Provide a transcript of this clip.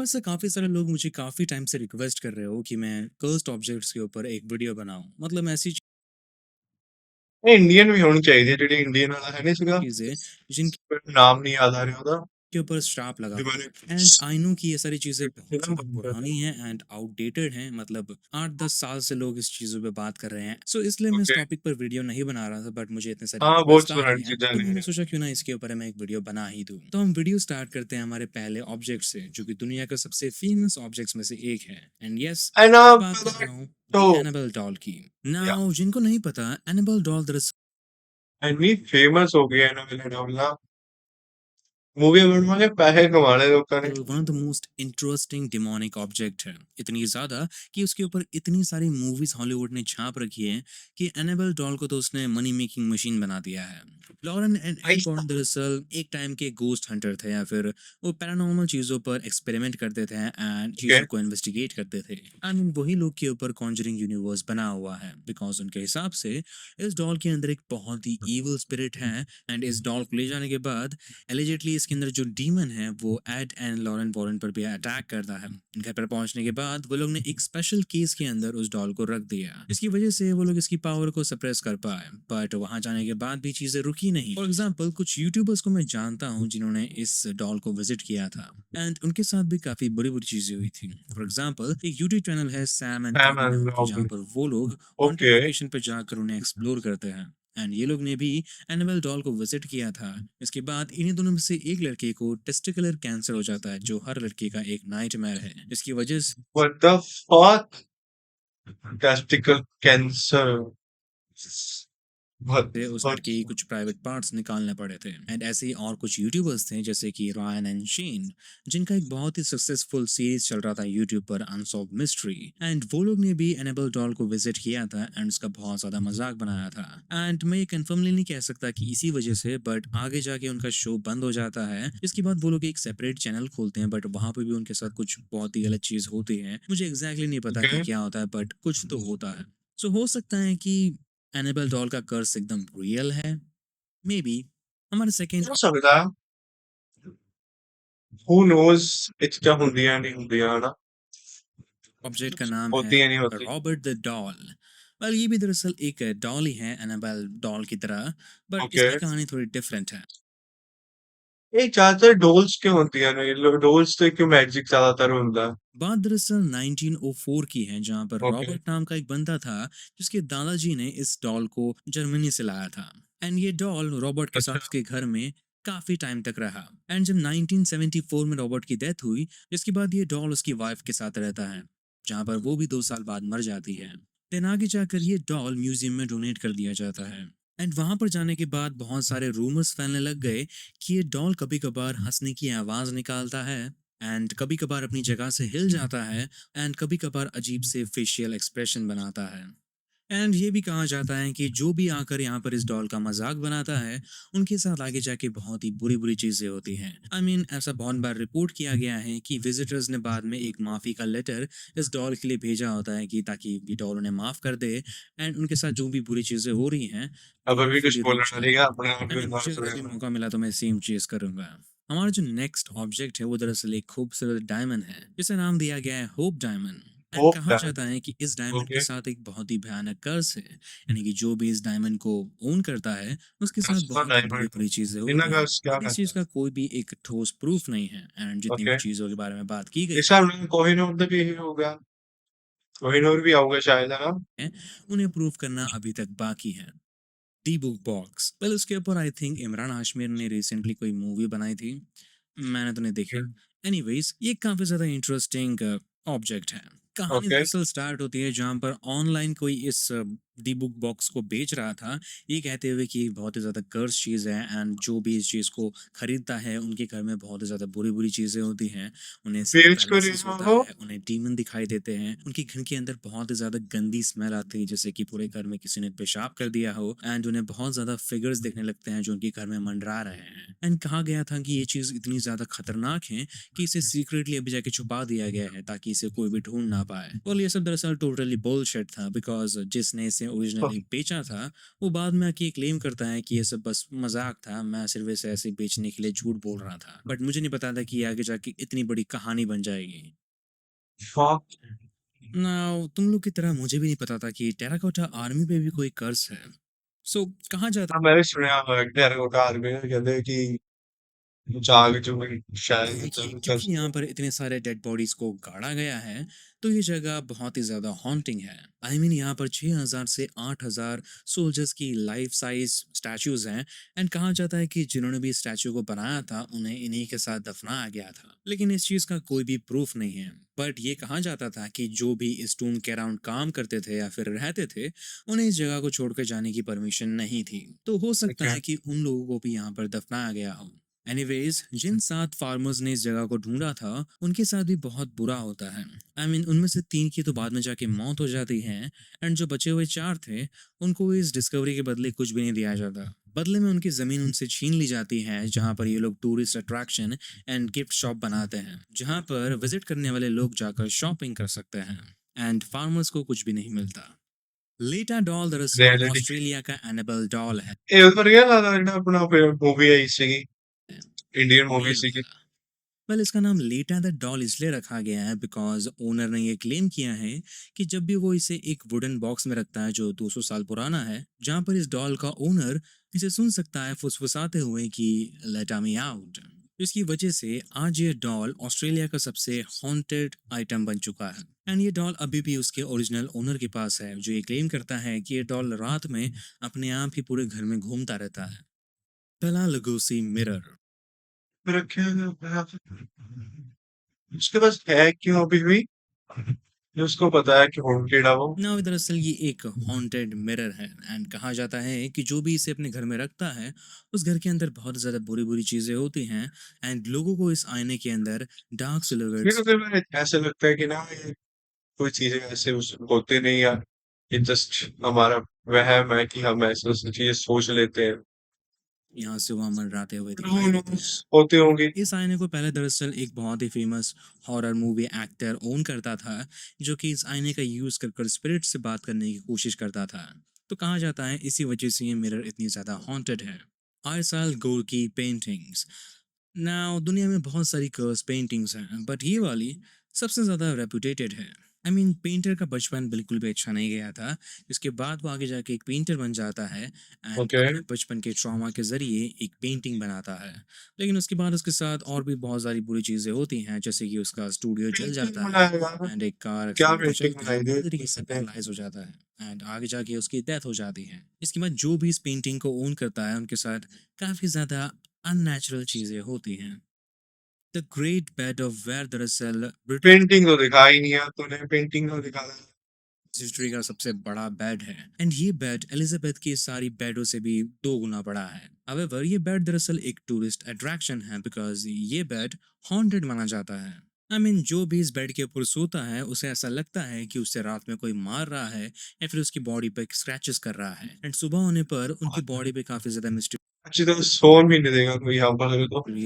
वैसे काफ़ी सारे लोग मुझे काफ़ी टाइम से रिक्वेस्ट कर रहे हो कि मैं कर्स्ड ऑब्जेक्ट्स के ऊपर एक वीडियो बनाऊँ। मतलब ऐसी इंडियन भी होनी चाहिए ਜਿਹੜੀ ਇੰਡੀਅਨ ਵਾਲਾ है नहीं ਸੀਗਾ चीज़ें जिनके नाम नहीं याद आ रहा ਉਹਦਾ ऊपर श्राप लगा हो। दिवाली एंड आई नो कि ये सारी चीज़ें बहुत फिल्म ज़्यादा बनता था पुरानी हैं एंड आउटडेटेड हैं। मतलब 8-10 साल से लोग इस चीज़ों पे बात कर रहे हैं। सो इसलिए मैं इस ओके टॉपिक पर वीडियो नहीं बना रहा था, बट मुझे इतने सारे हाँ बहुत रिक्वेस्ट आ रहे पुरानी हैं, चीजें तो नहीं मैंने है सोचा क्यों ना इसके ऊपर मैं एक वीडियो बना ही दूँ। तो हम वीडियो स्टार्ट करते हैं हमारे पहले ऑब्जेक्ट से, जो कि दुनिया का सबसे फेमस ऑब्जेक्ट्स में से एक है। एंड यस, एंड मैं बात कर रहा हूँ तो दी एनाबेल डॉल की। या नाउ जिनको नहीं पता, एनाबेल डॉल दरअसल एंड फेमस हो गया है ना मैंने डालना मूवी में पैसे कमाने लोगों ने one of the most interesting demonic object है। इतनी ज्यादा कि उसके ऊपर इतनी सारी मूवीज हॉलीवुड ने छाप रखी है कि एनाबेल डॉल को तो उसने मनी मेकिंग मशीन बना दिया है। लॉरेन एंड ऐसा एलकॉर्न दरअसल एक टाइम के गोस्ट हंटर थे, या फिर वो पैरानॉर्मल चीजों पर एक्सपेरिमेंट करते थे एंड ओके चीजों को इन्वेस्टिगेट करते थे। आई मीन वही लोग के ऊपर कॉन्जरिंग यूनिवर्स बना हुआ है, बिकॉज उनके हिसाब से इस डॉल के अंदर एक बहुत ही इविल स्पिरिट है। एंड इस डॉल को ले जाने के बाद एलिजिटली इसके अंदर जो डीमन है वो एड एंड लॉरेन वॉरेन पर भी अटैक करता है। घर पर पहुंचने के बाद वो लोग ने एक स्पेशल केस के अंदर उस डॉल को रख दिया। इसकी वजह से वो लोग इसकी पावर को सप्रेस कर पाए, बट वहां जाने के बाद भी चीजें रुकी नहीं। फॉर एग्जाम्पल, कुछ यूट्यूबर्स को मैं जानता हूँ जिन्होंने इस डॉल को विजिट किया था एंड उनके साथ भी काफी बुरी बुरी चीजें हुई थी। फॉर एग्जाम्पल, एक यूट्यूब चैनल है सैम एंड कॉबी नाम की, जहाँ पर वो लोग हॉन्टेड ओके लोकेशन पर जाकर उन्हें एक्सप्लोर करते हैं। एंड ये लोग ने भी एनाबेल डॉल को विजिट किया था। इसके बाद इन्हीं दोनों में से एक लड़के को टेस्टिकुलर कैंसर हो जाता है, जो हर लड़के का एक नाइटमेयर है। इसकी वजह what the fuck testicle cancer बहुत से उस बहुत लड़के की कुछ प्राइवेट पार्ट्स निकालने पड़े थे। एंड ऐसे ही और कुछ यूट्यूबर्स थे, जैसे कि रायन एंड शेन, जिनका एक बहुत ही सक्सेसफुल सीरीज चल रहा था यूट्यूब पर, अनसॉल्व मिस्ट्री। एंड वो लोग ने भी एनेबल डॉल को विजिट किया था एंड उसका बहुत ज्यादा मजाक बनाया था। एंड मैं ये कंफर्मली नहीं कह सकता कि इसी वजह से, बट आगे जाके उनका शो बंद हो जाता है। इसके बाद वो लोग एक सेपरेट चैनल खोलते हैं, बट वहां पे भी उनके साथ कुछ बहुत ही गलत चीज होती है। मुझे एग्जैक्टली नहीं पता कि ओके क्या होता है, बट कुछ तो होता है। सो हो सकता है कि एनेबल डॉल का कर्स एकदम रियल है। May be. हमारे सेकेंड हो सकता है हु नोज इट्स क्या ਹੁੰਦੀਆਂ नहीं ਹੁੰਦੀਆਂ है ना ऑब्जेक्ट का नाम है होती है नहीं होती रॉबर्ट द डॉल। वेल, ये भी दरअसल एक डॉल ही है एनाबेल डॉल की तरह, बट ओके इसकी कहानी थोड़ी डिफरेंट है। ये ज्यादातर डोल्स क्यों होती है ना डोल्स तो क्यों मैजिक ज्यादातर ਹੁੰਦਾ बात दरअसल 1904 की है, जहां पर ओके रॉबर्ट नाम का एक बंदा था, जिसके दादाजी ने इस डॉल को जर्मनी से लाया था। एंड ये डॉल रॉबर्ट के अच्छा साथ उसके घर में काफी टाइम तक रहा। एंड जब 1974 में रॉबर्ट की डेथ हुई, जिसके बाद ये डॉल उसकी वाइफ के साथ रहता है, जहां पर वो भी 2 साल बाद मर जाती है। देन आगे जाकर ये डॉल म्यूजियम में डोनेट कर दिया जाता है। एंड वहां पर जाने के बाद बहुत सारे रूमर्स फैलने लग गए कि ये डॉल कभी कभार हंसने की आवाज निकालता है, एंड कभी कभार अपनी जगह से हिल जाता है, एंड कभी कभार अजीब से फेशियल एक्सप्रेशन बनाता है। एंड ये भी कहा जाता है कि जो भी आकर यहाँ पर इस डॉल का मजाक बनाता है, उनके साथ आगे जाके बहुत ही बुरी बुरी चीजें होती हैं। आई मीन ऐसा बहुत बार रिपोर्ट किया गया है कि विजिटर्स ने बाद में एक माफी का लेटर इस डॉल के लिए भेजा होता है, कि ताकि ये डॉल उन्हें माफ कर दे एंड उनके साथ जो भी बुरी चीजें हो रही हैं वो अब अभी कुछ होपफुली रुक बोलना जाए। नहीं है अपने आप आई के मीन हिसाब मुझे से अगर कभी मौका मिला तो मैं सेम चीज करूंगा। हमारा जो नेक्स्ट ऑब्जेक्ट है वो दरअसल एक खूबसूरत डायमंड है, जिसे नाम दिया गया है होप डायमंड। एंड होप कहा दैट जाता है कि इस डायमंड के ओके साथ एक बहुत ही भयानक कर्स है, यानी कि जो भी इस डायमंड को ओन करता है, उसके साथ ट्रस्ट बहुत ही बुरी डायमंड बुरी चीजें इनका होती हैं। गर्ल्स क्या बट इस चीज करता का कोई भी एक ठोस प्रूफ नहीं है, एंड है जितनी भी ओके चीजों के बारे में बात की गई इस साल में कोहिनूर में भी होगा कोहिनूर भी आऊंगा शायद है ना है, उन्हें प्रूव करना अभी तक बाकी है। दी बुक बॉक्स, वेल उसके ऊपर आई थिंक इमरान हाशमी ने रिसेंटली कोई मूवी बनाई थी, मैंने तो नहीं देखा। एनीवेज, ये काफी ज्यादा इंटरेस्टिंग ऑब्जेक्ट है। कहानी ओके दरअसल स्टार्ट होती है जहां पर ऑनलाइन कोई इस दी बुक बॉक्स को बेच रहा था, ये कहते हुए कि ये बहुत ही ज्यादा कर्स चीज है, एंड जो भी इस चीज को खरीदता है उनके घर में बहुत ही ज्यादा बुरी बुरी चीजें होती हैं। उन्हें स्लीप पेज को पैरालिसिस रहा होता हो है, उन्हें डीमन दिखाई देते हैं, उनके घर के अंदर बहुत ही ज्यादा गंदी स्मेल आती है, जैसे कि पूरे घर में किसी ने पेशाब कर दिया हो। एंड उन्हें बहुत ज्यादा फिगर्स देखने लगते हैं जो उनके घर में मंडरा रहे हैं। एंड कहा गया था कि ये चीज इतनी ज्यादा खतरनाक है कि इसे सीक्रेटली अभी जाके छुपा दिया गया है, ताकि इसे कोई भी ढूंढ ना पाए। और ये सब दरअसल टोटली बुलशिट था, बिकॉज जिसने इसे इसे ओरिजिनली बेचा था, वो बाद में आके क्लेम करता है कि ये सब बस मजाक था, मैं सिर्फ इसे ऐसे बेचने के लिए झूठ बोल रहा था, बट मुझे नहीं पता था कि ये आगे जाके इतनी बड़ी कहानी बन जाएगी। फक। ना, तुम लोग की तरह मुझे भी नहीं पता था कि टेराकोटा आर्मी पे भी कोई कर्ज है। सो कहा जाता हाँ, मैंने सुना हुआ है टेराकोटा आर्मी में कहते हैं कि जाग जो भी शायद है कि मतलब क्योंकि यहाँ पर इतने सारे डेड बॉडीज को गाड़ा गया है, तो ये जगह बहुत ही ज्यादा हॉन्टिंग है। आई मीन यहाँ पर 6,000 से 8,000 सोल्जर्स की लाइफ साइज स्टैचूज हैं, एंड कहा जाता है कि जिन्होंने भी स्टैचू को बनाया था उन्हें इन्हीं के साथ दफनाया गया था, लेकिन इस चीज का कोई भी प्रूफ नहीं है। बट ये कहा जाता था कि जो भी इस टूम के अराउंड काम करते थे या फिर रहते थे, उन्हें इस जगह को छोड़कर जाने की परमिशन नहीं थी, तो हो सकता है। है कि उन लोगों को भी यहाँ पर दफनाया गया हो। एनीवेज, जिन 7 फार्मर्स ने इस जगह को ढूंढा था, उनके साथ भी बहुत बुरा होता है। आई मीन उनमें से 3 की तो बाद में जाके मौत हो जाती है, एंड जो बचे हुए 4 थे, उनको इस डिस्कवरी के बदले कुछ भी नहीं दिया जाता। बदले में उनकी जमीन उनसे छीन ली जाती है, जहां पर ये लोग tourist attraction and gift shop बनाते हैं, जहां पर विजिट करने वाले लोग जाकर शॉपिंग कर सकते हैं, एंड फार्मर्स को कुछ भी नहीं मिलता। लेटा डॉल दरअसल रियलिटी ऑस्ट्रेलिया का एनाबेल डॉल है। ਇਹ ਉਧਰ ਗਿਆ था ਜਿਹੜਾ ਆਪਣਾ ਫਿਰ मूवी आई सी इंडियन मूवी मेल सी वाला। वेल, इसका नाम लेटा द डॉल इसलिए रखा गया है बिकॉज ओनर ने ये क्लेम किया है कि जब भी वो इसे एक वुडन बॉक्स में रखता है जो 200 साल पुराना है, जहां पर इस डॉल का ओनर इसे सुन सकता है फुसफुसाते हुए कि लेट मी आउट। इसकी वजह से आज ये डॉल ऑस्ट्रेलिया का सबसे हॉन्टेड आइटम बन चुका है, एंड ये डॉल अभी भी उसके ओरिजिनल ओनर के पास है, जो ये क्लेम करता है कि ये डॉल रात में अपने आप ही पूरे घर में घूमता रहता है। पहला लगोसी मिरर। रखे हैं। उसके पास है क्यों अभी भी जो उसको पता है कि हॉन्टेड है वो। ना, दरअसल ये एक हॉन्टेड मिरर है, एंड कहा जाता है कि जो भी इसे अपने घर में रखता है, उस घर के अंदर बहुत ज्यादा बुरी बुरी चीजें होती हैं, एंड लोगों को इस आईने के अंदर डार्क फिर सिलुएट्स। अगर मैं ऐसा लगता है कि ना ये कोई चीजें ऐसे होते नहीं यार, ये जस्ट हमारा वहम है कि हम ऐसे ऐसी चीजें सोच लेते हैं। यहाँ से वहां मंडराते हुए Who दिखाई देते knows, हैं। होते होंगे। इस आईने को पहले दरअसल एक बहुत ही famous horror movie actor own करता था, जो कि इस आईने का यूज कर कर स्पिरिट से बात करने की कोशिश करता था। तो कहा जाता है इसी वजह से ये मिरर इतनी ज्यादा हॉन्टेड है। आयसाल गोर की पेंटिंग्स। नाउ दुनिया में बहुत सारी कर्स पेंटिंग्स हैं, बट ये वाली सबसे ज़्यादा रेपुटेटेड है। आई मीन पेंटर का बचपन बिल्कुल भी अच्छा नहीं गया था, जिसके बाद वो आगे जाके एक पेंटर बन जाता है, एंड ओके। अपने बचपन के ट्रॉमा के ज़रिए एक पेंटिंग बनाता है। लेकिन उसके बाद उसके साथ और भी बहुत सारी बुरी चीज़ें होती हैं, जैसे कि उसका स्टूडियो जल पेंटिंग जाता है, बनाया यार। एंड एक कार क्या एक्सीडेंट के पेंटिंग चलते बनाई थी पूरी तरीके से पैरालाइज हो जाता है, एंड आगे जाके उसकी डेथ हो जाती है। इसके बाद जो भी इस पेंटिंग को ओन करता है, उनके साथ काफ़ी ज़्यादा अननेचुरल चीज़ें होती हैं। The great bed of Ware दरअसल ब्रिटिश पेंटिंग तो दिखा ही नहीं यार तूने, पेंटिंग तो दिखा। हिस्ट्री का सबसे बड़ा बेड है, एंड ये बेड एलिजाबेथ की सारी बेडों से भी 2 गुना बड़ा है। However, ये बेड दरअसल एक टूरिस्ट अट्रैक्शन है बिकॉज ये बेड हॉन्टेड माना जाता है। आई मीन जो भी इस बेड के ऊपर सोता है, उसे ऐसा लगता है कि उसे रात में कोई मार रहा है या फिर उसकी बॉडी पे स्क्रैचेस कर रहा है, एंड सुबह होने पर उनकी बॉडी पे काफी ज्यादा अच्छी तरह सोन भी नहीं देगा कोई यहाँ पर तो। मिस्टीरियस